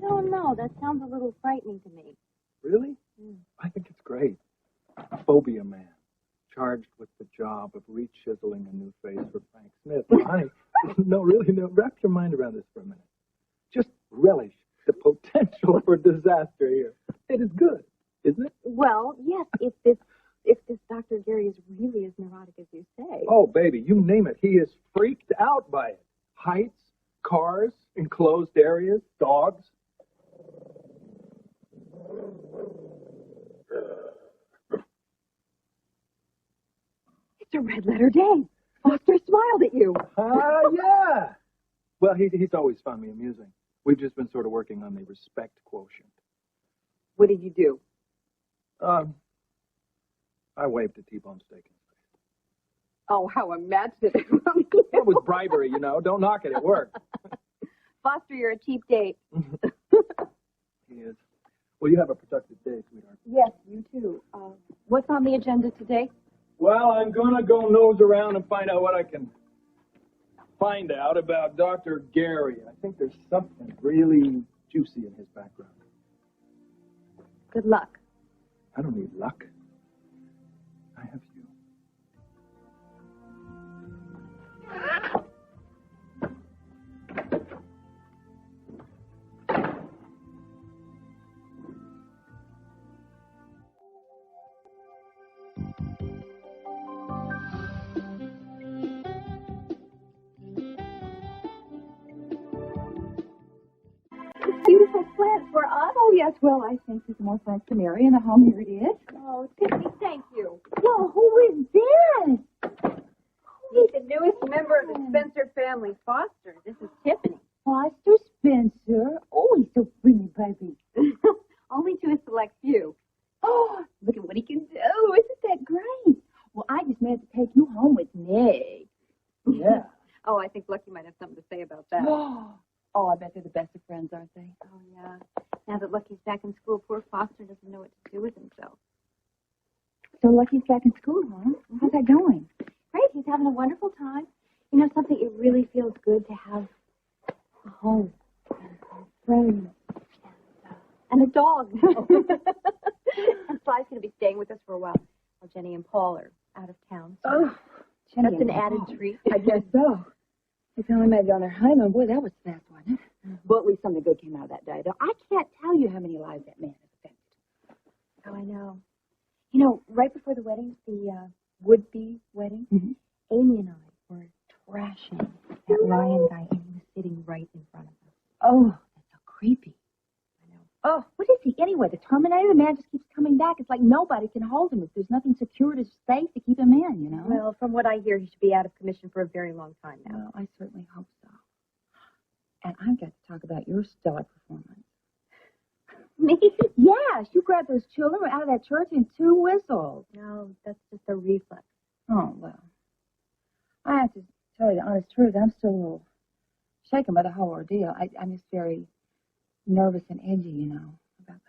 don't know. That sounds a little frightening to me. Really? I think it's great. A phobia man, charged with the job of re-chiseling a new face for Frank Smith. Honey, no, wrap your mind around this for a minute. Just relish the potential for disaster here. It is good, isn't it? Well, yes, if this Dr. Gary is really as neurotic as you say. Oh, baby, you name it. He is freaked out by it. Heights, cars, enclosed areas, dogs. It's a red-letter day. Foster smiled at you. Yeah. Well, he's always found me amusing. We've just been sort of working on the respect quotient. What did you do? I waved a T-bone steak in his face. Oh, how imaginative. It was bribery, you know. Don't knock it. It worked. Foster, you're a cheap date. He is. Well, you have a productive day, sweetheart. Yes, you too. What's on the agenda today? Well, I'm going to go nose around and find out what I can find out about Dr. Gary. I think there's something really juicy in his background. Good luck. I don't need luck. I have you. Beautiful plant for us. Oh, yes, well, I think there's more thanks to Mary, and the home here it is. Oh, Tiffany, thank you. Well, who is this? He's the newest member of the Spencer family, Foster. This is Tiffany. Foster Spencer. Oh, he's so pretty, baby. Only to a select few. Oh, look at what he can do. Isn't that great? Well, I just meant to take you home with me. Yeah. Oh, I think Lucky might have something to say about that. Oh, I bet they're the best of friends, aren't they? Oh, yeah. Now that Lucky's back in school, poor Foster doesn't know what to do with himself. So Lucky's back in school, huh? How's that going? Great. He's having a wonderful time. You know something? It really feels good to have a home and friends and a dog. And Sly's going to be staying with us for a while Jenny and Paul are out of town. So Oh, Jenny that's an and added Paul. treat. I guess so. They finally made it on their honeymoon. Boy, that was fast, wasn't it? Well, at least something good came out of that day. Though I can't tell you how many lives that man has affected. Oh, I know. You know, right before the wedding, the would-be wedding, Amy and I were trashing that Ryan guy, and he was sitting right in front of us. Oh, that's so creepy. I know. Oh, what is he anyway? The Terminator? The man just keeps coming back. It's like nobody can hold him. If there's nothing secure to safe to keep him in, you know? Well, from what I hear, he should be out of commission for a very long time now. Well, I certainly hope so. And I've got to talk about your stellar performance. Me? Yes, you grabbed those children out of that church in 2 whistles. No, that's just a reflex. Oh, well. I have to tell you the honest truth. I'm still a little shaken by the whole ordeal. I'm just very nervous and edgy, you know, about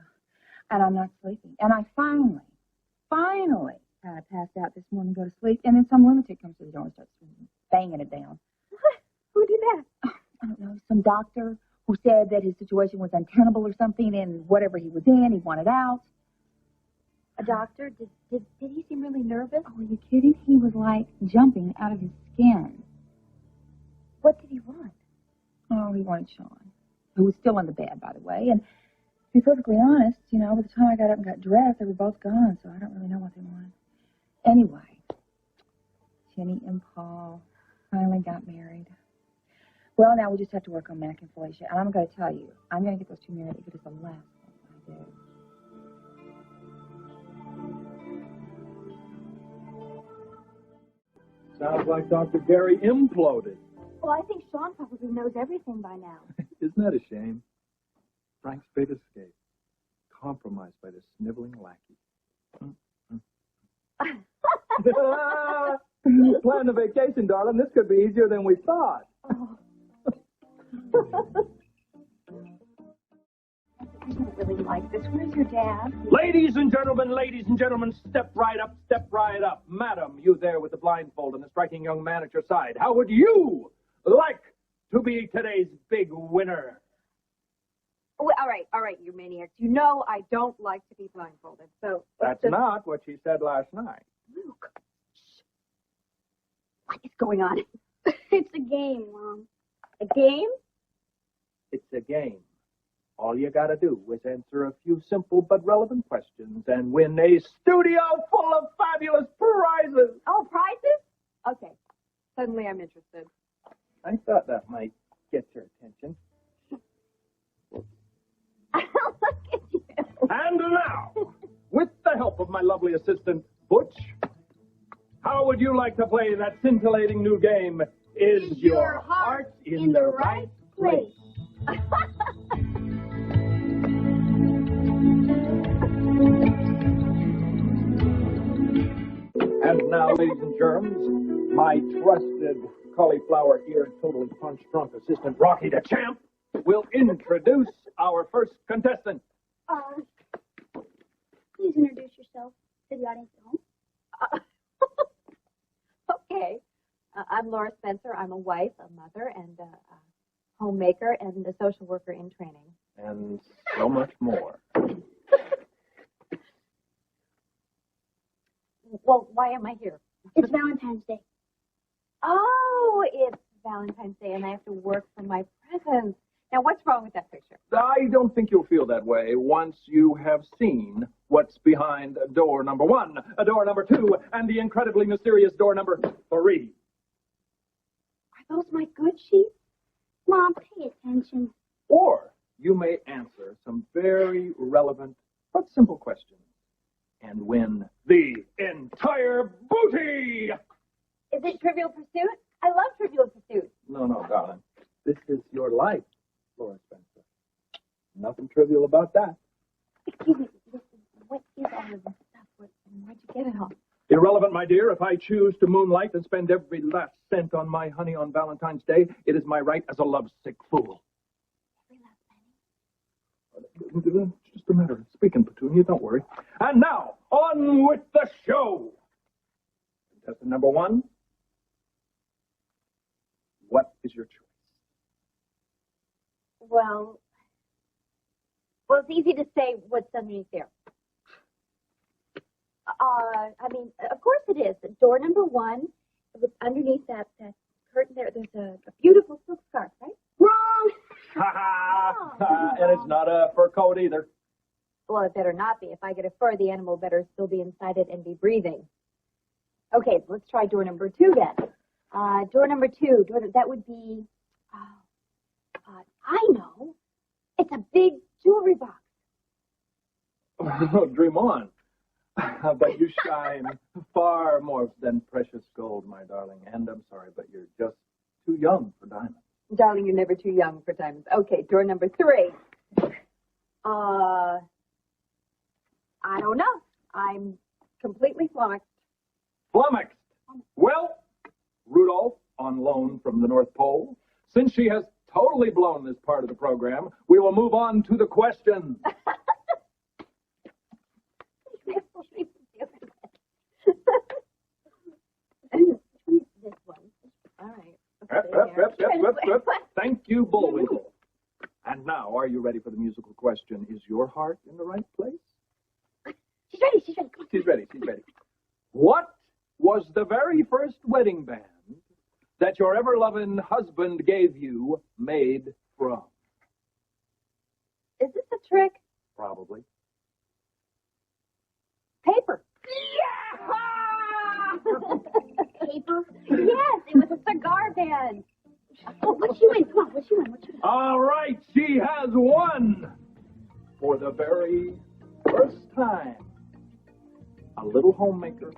and I'm not sleeping. And I finally passed out this morning, go to sleep, and then some lunatic comes to the door and starts banging it down. What? Who did that? I don't know, some doctor who said that his situation was untenable or something, and whatever he was in, he wanted out. A doctor? Did he seem really nervous? Oh, are you kidding? He was like jumping out of his skin. What did he want? Oh, he wanted Sean, who was still in the bed, by the way. And to be perfectly honest, you know, by the time I got up and got dressed, they were both gone, so I don't really know what they wanted. Anyway, Jenny and Paul finally got married. Well, now we just have to work on Mac and Felicia. And I'm going to tell you, I'm going to get those 2 married if it is the last thing I do. Sounds like Dr. Gary imploded. Well, I think Sean probably knows everything by now. Isn't that a shame? Frank's big escape. Compromised by this sniveling lackey. Plan a vacation, darling. This could be easier than we thought. Oh. I don't really like this. Where's your dad? Ladies and gentlemen, step right up, step right up. Madam, you there with the blindfold and the striking young man at your side. How would you like to be today's big winner? Well, all right, you maniacs. You know I don't like to be blindfolded, so... That's not what she said last night. Luke. What is going on? It's a game, Mom. A game? It's a game. All you gotta do is answer a few simple but relevant questions and win a studio full of fabulous prizes. Oh, prizes? Okay. Suddenly I'm interested. I thought that might get your attention. Look at you. And now, with the help of my lovely assistant, Butch, how would you like to play that scintillating new game, Is Your Heart in the Right Place? And now, ladies and germs, my trusted cauliflower-eared, totally punch-drunk assistant, Rocky the Champ, will introduce our first contestant. Please introduce yourself to the audience at home. Okay. I'm Laura Spencer. I'm a wife, a mother, and a homemaker, and a social worker in training. And so much more. Well, why am I here? It's Valentine's Day. Oh, it's Valentine's Day, and I have to work for my presents. Now, what's wrong with that picture? I don't think you'll feel that way once you have seen what's behind door number 1, door number 2, and the incredibly mysterious door number 3. Are those my good sheets? Mom, pay attention. Or you may answer some very relevant but simple questions and win the entire booty! Is it Trivial Pursuit? I love Trivial Pursuit. No, darling. This is your life, Laura Spencer. Nothing trivial about that. Excuse me, what is all of this stuff? Where'd you get it all? Irrelevant, my dear. If I choose to moonlight and spend every last cent on my honey on Valentine's Day, it is my right as a lovesick fool. Just a matter of speaking, Petunia. Don't worry. And now, on with the show. Contestant number 1. What is your choice? Well, it's easy to say what's underneath there. Of course it is. Door number 1, underneath that curtain there's a beautiful silk scarf, right? Wrong! Ha! And it's not a fur coat either. Well, it better not be. If I get a fur, the animal better still be inside it and be breathing. Okay, so let's try door number 2 then. Door number 2, that would be, I know. It's a big jewelry box. Oh, dream on. But you shine far more than precious gold, my darling. And I'm sorry, but you're just too young for diamonds. Darling, you're never too young for diamonds. Okay, door number 3. I don't know. I'm completely flummoxed. Flummoxed. Well, Rudolph, on loan from the North Pole, since she has totally blown this part of the program, we will move on to the questions. This one. All right. Yep. Thank you, Bullwinkle. And now, are you ready for the musical question? Is your heart in the right place? She's ready. Come on. She's ready. What was the very first wedding band that your ever-loving husband gave you made from? Is this a trick? Probably. Paper. Paper? Yes, it was a cigar band. Oh, what you win? Come on, what you win? All right, she has won. For the very first time, a little homemaker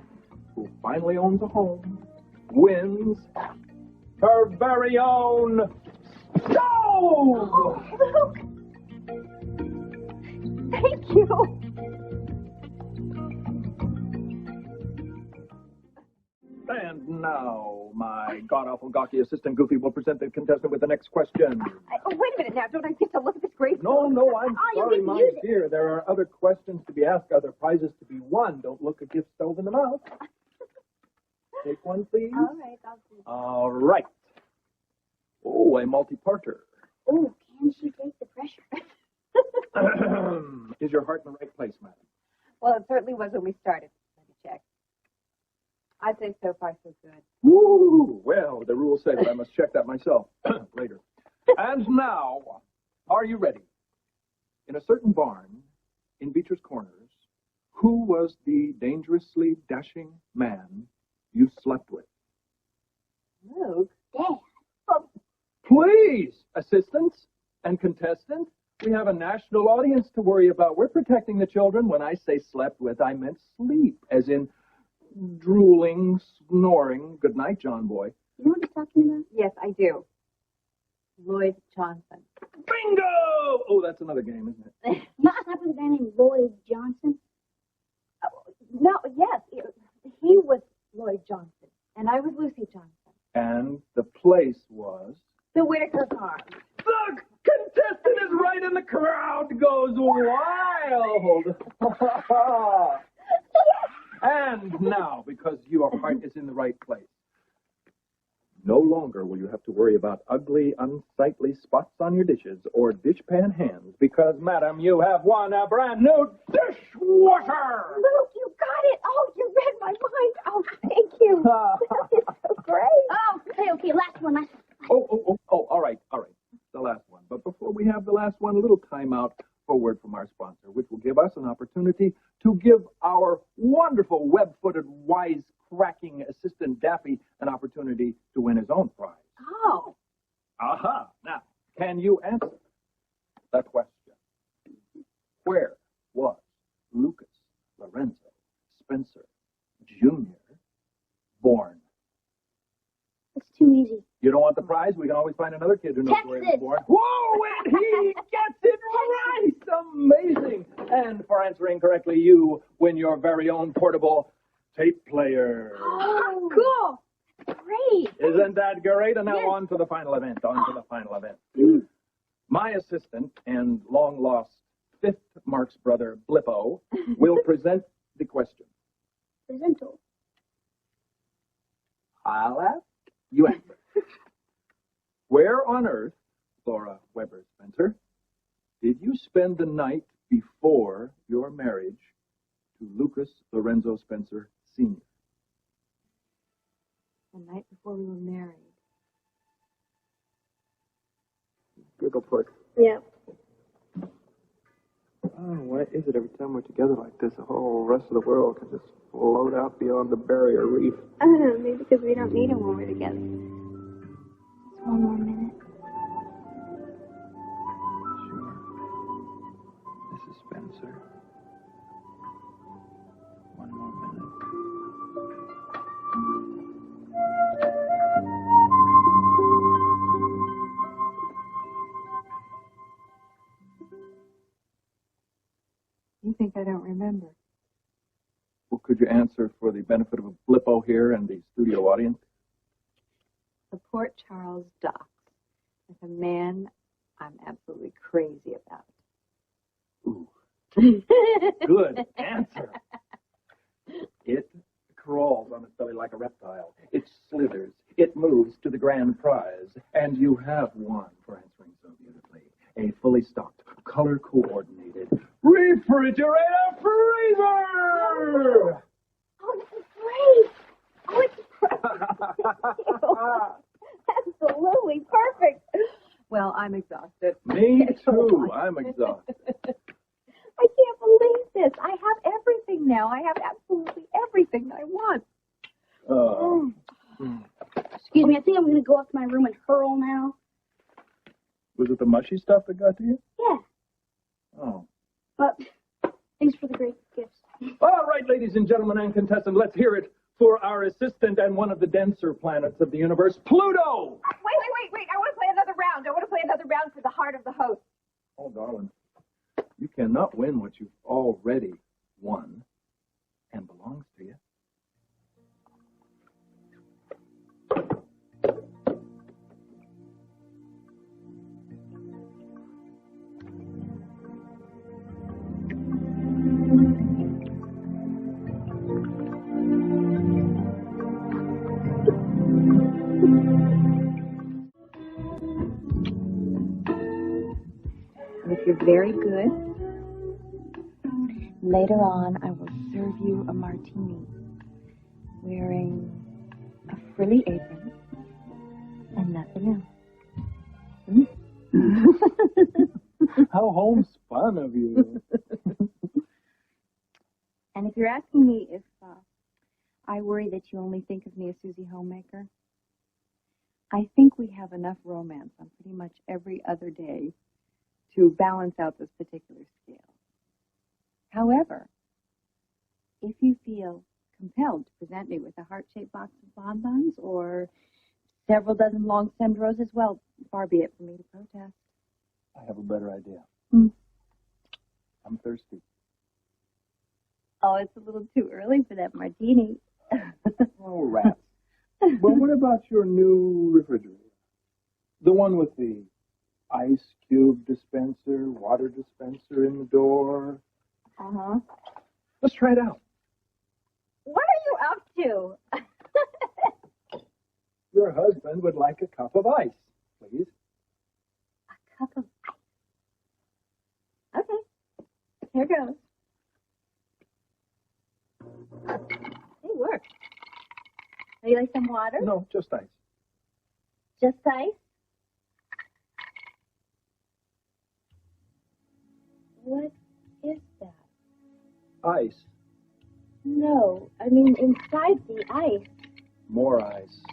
who finally owns a home wins her very own stove. Oh, Luke. Thank you. And now, my god-awful gawky assistant Goofy will present the contestant with the next question. Wait a minute now. Don't I get to look at this great? No, I'm you sorry, didn't my use it. dear. There are other questions to be asked, other prizes to be won. Don't look a gift stove in the mouth. Take one, please. All right, I'll do that. All right. Oh, a multi-parter. Oh, can she take the pressure? Is your heart in the right place, madam? Well, it certainly was when we started. Let me check. I'd say so far so good. Woo! Well, the rules say that I must check that myself later. And now, are you ready? In a certain barn in Beecher's Corners, who was the dangerously dashing man you slept with? Luke? Dad. Please, assistants and contestants, we have a national audience to worry about. We're protecting the children. When I say slept with, I meant sleep, as in drooling, snoring. Good night, John boy. You know what I'm talking about? Yes, I do. Lloyd Johnson. Bingo! Oh, that's another game, isn't it? You slept with a guy named Lloyd Johnson? No, yes, he was Lloyd Johnson, and I was Lucy Johnson. And the place was... The Whitaker Farm. The contestant is right and the crowd goes wild. And now, because your heart is in the right place, no longer will you have to worry about ugly, unsightly spots on your dishes or dishpan hands, because, madam, you have won a brand new dishwasher. Luke, you got it. Oh, you read my mind. Oh, thank you. It's so great. Oh, okay, last one. Oh, all right. The last one. But before we have the last one, a little timeout for a word from our sponsor, which will give us an opportunity to give our wonderful web-footed, wise-cracking assistant Daffy an opportunity to win his own prize. Oh. Aha! Now, can you answer the question? Where was Lucas Lorenzo Spencer Jr. born? It's too easy. You don't want the prize? We can always find another kid who knows where he was Texas. born. Whoa, and he gets it right! Amazing! And for answering correctly, you win your very own portable tape player. Oh, cool. Great. Isn't that great? And now Yes. on to the final event. My assistant and long-lost fifth Marx brother, Blippo, will present the question. Presento. I'll ask, you answer. Where on earth, Laura Weber Spencer, did you spend the night before your marriage to Lucas Lorenzo Spencer Sr.? The night before we were married. Giggle puss. Yeah. Oh, why is it every time we're together like this, the whole rest of the world can just float out beyond the barrier reef? I don't know, maybe because we don't need him when we're together. Just one more minute. Sure. Mrs. Spencer. One more minute. You think I don't remember? Well, could you answer for the benefit of a Blippo here and the studio audience? The Port Charles docks with a man I'm absolutely crazy about. Ooh. Good answer. It crawls on its belly like a reptile. It slithers. It moves to the grand prize. And you have won for answering so beautifully. A fully stocked, color-coordinated refrigerator freezer! Oh, this is great. Oh, it's absolutely perfect. Well, I'm exhausted. Me too. I'm exhausted. I can't believe this. I have everything now. I have absolutely everything I want. Excuse me, I think I'm going to go up to my room and hurl now. Was it the mushy stuff that got to you? Yeah, Oh. but thanks for the great gifts. All right, ladies and gentlemen and contestants, let's hear it for our assistant and one of the denser planets of the universe, Pluto! Wait. I want to play another round for the heart of the host. Oh, darling, you cannot win what you've already won and belongs to you. And if you're very good, Later on, I will serve you a martini, wearing a frilly apron and nothing else. How homespun of you. And if you're asking me if I worry that you only think of me as Susie Homemaker, I think we have enough romance on pretty much every other day to balance out this particular scale. However, if you feel compelled to present me with a heart-shaped box of bonbons or several dozen long-stemmed roses, well, far be it for me to protest. I have a better idea. I'm thirsty. Oh, it's a little too early for that martini. Oh, rats. Well, what about your new refrigerator? The one with the ice cube dispenser, water dispenser in the door. Uh-huh. Let's try it out. What are you up to? Your husband would like a cup of ice, please. A cup of ice. Okay. Here goes. It works. Would you like some water? No, just ice. Just ice? What is that? Ice. No, I mean inside the ice. More ice.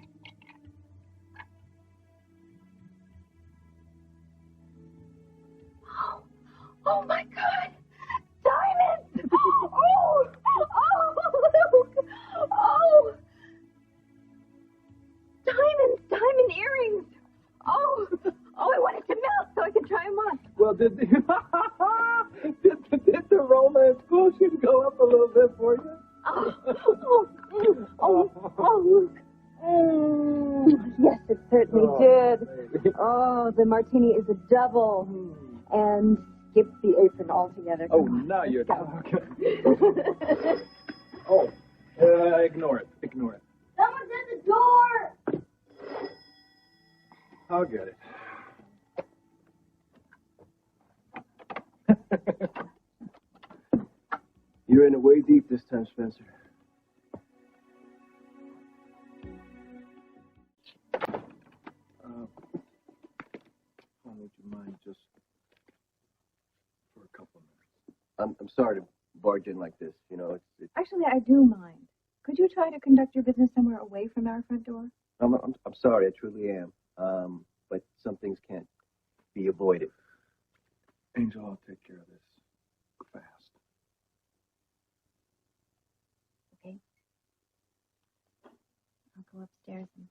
Oh my God! Diamonds! Oh! Oh! Oh! Diamonds! Diamond earrings! Oh! Oh, I wanted to melt so I could try them on. Well, did the romance quotient go up a little bit for you? Oh! Oh! Oh! Oh! Yes, it certainly did. Baby. Oh, the martini is a double. And skip the apron altogether. Oh, Come on, now let's you're go. talking. Oh, ignore it. Ignore it. Someone's at the door! I'll get it. You're in it way deep this time, Spencer. Would you mind just for a couple of minutes? I'm sorry to barge in like this. You know, it's Actually, I do mind. Could you try to conduct your business somewhere away from our front door? I'm sorry, I truly am. But some things can't be avoided. Angel, I'll take care of this fast. Okay. I'll go upstairs and